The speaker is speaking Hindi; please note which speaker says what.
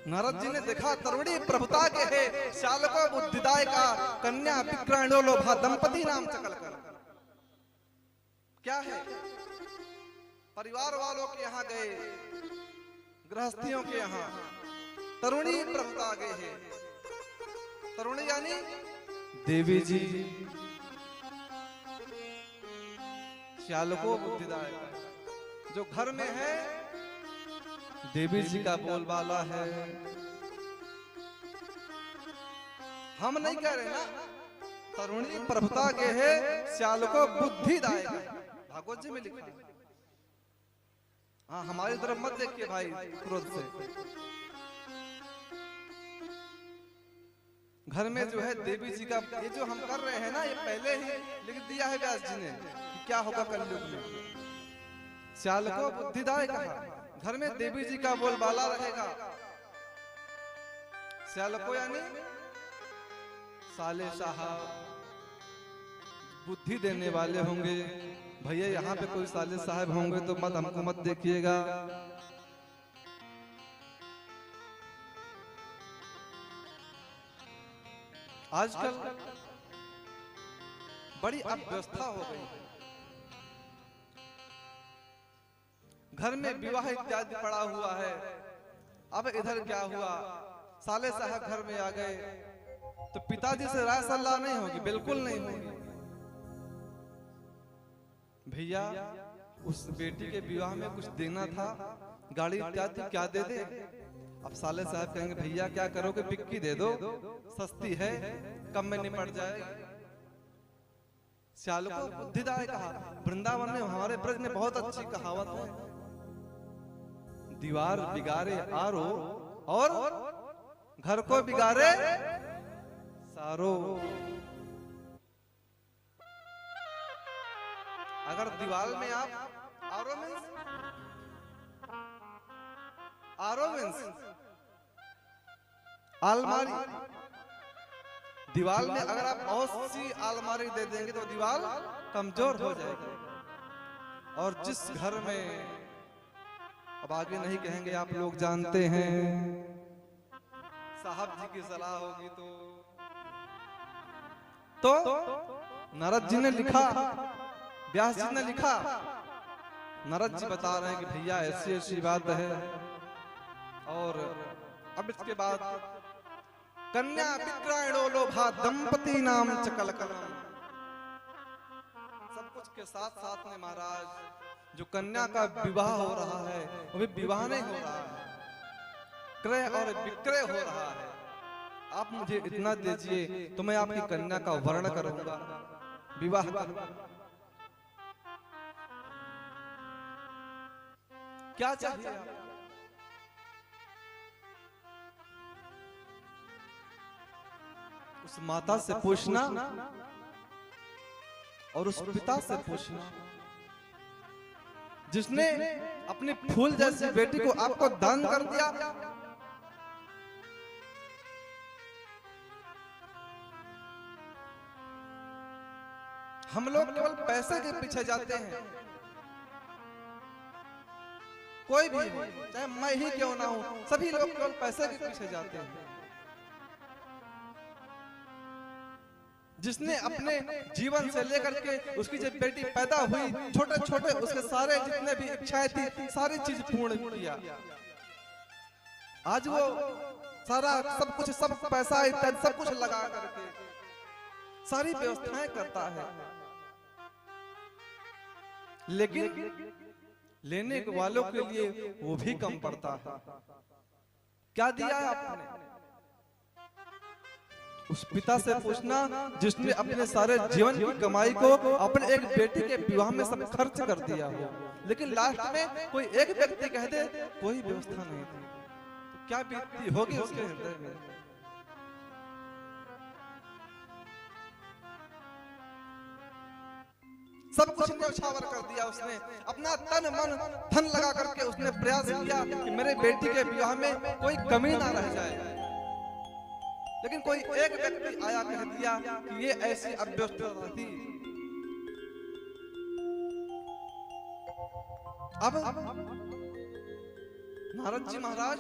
Speaker 1: नारद जी ने देखा तरुणी प्रभुता के है, श्यालको बुद्धिदाय का, कन्या विक्रणो लोभा दंपति नाम चकल कर। क्या है? परिवार वालों के यहाँ गए, गृहस्थियों के यहाँ तरुणी प्रभुता गए है। तरुणी यानी देवी जी, श्यालको बुद्धिदाय का, जो घर में है देवी जी का बोलबाला है। हम नहीं कह रहे ना, तरुणी प्रभुता के है, श्यालको बुद्धिदाय का, भागवत जी में लिखा है। हाँ, हमारी तरफ मत देखिए भाई क्रोध से। घर में जो है देवी जी का, ये जो हम कर रहे हैं ना, ये पहले ही लिख दिया है व्यास जी ने कि क्या होगा कलयुग में। श्यालको बुद्धिदाय कहा, घर में देवी जी का बोलबाला रहेगा। श्यालको यानी साले साहब, बुद्धि देने वाले होंगे। भैया यहाँ पे कोई साले साहब होंगे तो मत हमको मत देखिएगा। आजकल बड़ी अव्यवस्था हो गई है। घर में विवाह इत्यादि पड़ा हुआ है। अब इधर क्या हुआ, साले साहब घर में आ गए तो पिताजी से राय सलाह नहीं होगी, बिल्कुल नहीं होगी। भैया उस बेटी के विवाह में कुछ देना था, गाड़ी इत्यादि क्या दे दे। अब साले साहब कहेंगे भैया क्या करोगे, बिक्की दे दो, सस्ती है, कम में निपट जाएगी। श्यालको बुद्धिदाय कहा। वृंदावन में हमारे ब्रज में बहुत अच्छी कहावत है, दीवार बिगाड़े आरो और घर को बिगाड़े सारो। अगर दीवार में आप आरो मीन्स अलमारी, दीवार में अगर आप बहुत सी अलमारी दे देंगे तो दीवार कमजोर हो जाएगी। और जिस घर में, अब आगे नहीं कहेंगे, आप लोग जानते हैं, साहब जी की सलाह होगी तो नारद जी ने लिखा, व्यास जी ने लिखा, नारद जी बता रहे हैं कि भैया ऐसी ऐसी बात है। और अब इसके बाद कन्या विक्रणो लोभा दंपति नाम चकल कलम। सब कुछ के साथ साथ में महाराज जो कन्या का विवाह हो रहा है, वो भी विवाह नहीं हो रहा है, क्रय और विक्रय हो रहा है। आप मुझे इतना दीजिए तो मैं आपकी कन्या का वर्ण करूंगा, विवाह करूंगा। क्या चाहिए? उस माता से पूछना और उस पिता से पूछना जिसने अपनी फूल जैसी बेटी को आपको दान कर दिया। हम लोग केवल पैसे के पीछे जाते हैं, कोई भी हो, चाहे मैं ही क्यों ना हूं, सभी लोग केवल पैसे के पीछे जाते हैं। जिसने अपने जीवन से लेकर के उसकी जब बेटी पैदा हुई, छोटे छोटे उसके सारे जितने भी इच्छाएं थी सारी चीज पूर्ण किया। आज वो सारा सब कुछ, सब पैसा इत्यादि सब कुछ लगा करके सारी व्यवस्थाएं करता है, लेकिन लेने वालों के लिए वो भी कम पड़ता है। क्या दिया है आपने? उस पिता से पूछना जिसने अपने सारे जीवन की कमाई को अपने एक बेटी के विवाह में सब खर्च कर दिया हो, लेकिन लास्ट में कोई एक व्यक्ति कह दे कोई व्यवस्था नहीं थी, तो क्या बीतती होगी उसके हृदय में। सब कुछ न्यौछावर कर दिया उसने, अपना तन मन धन लगा करके उसने प्रयास किया कि मेरे बेटी के विवाह में कोई कमी ना रह जाए, लेकिन कोई एक व्यक्ति आया कह दिया कि ये ऐसी अव्यवस्था थी। अब नारद जी महाराज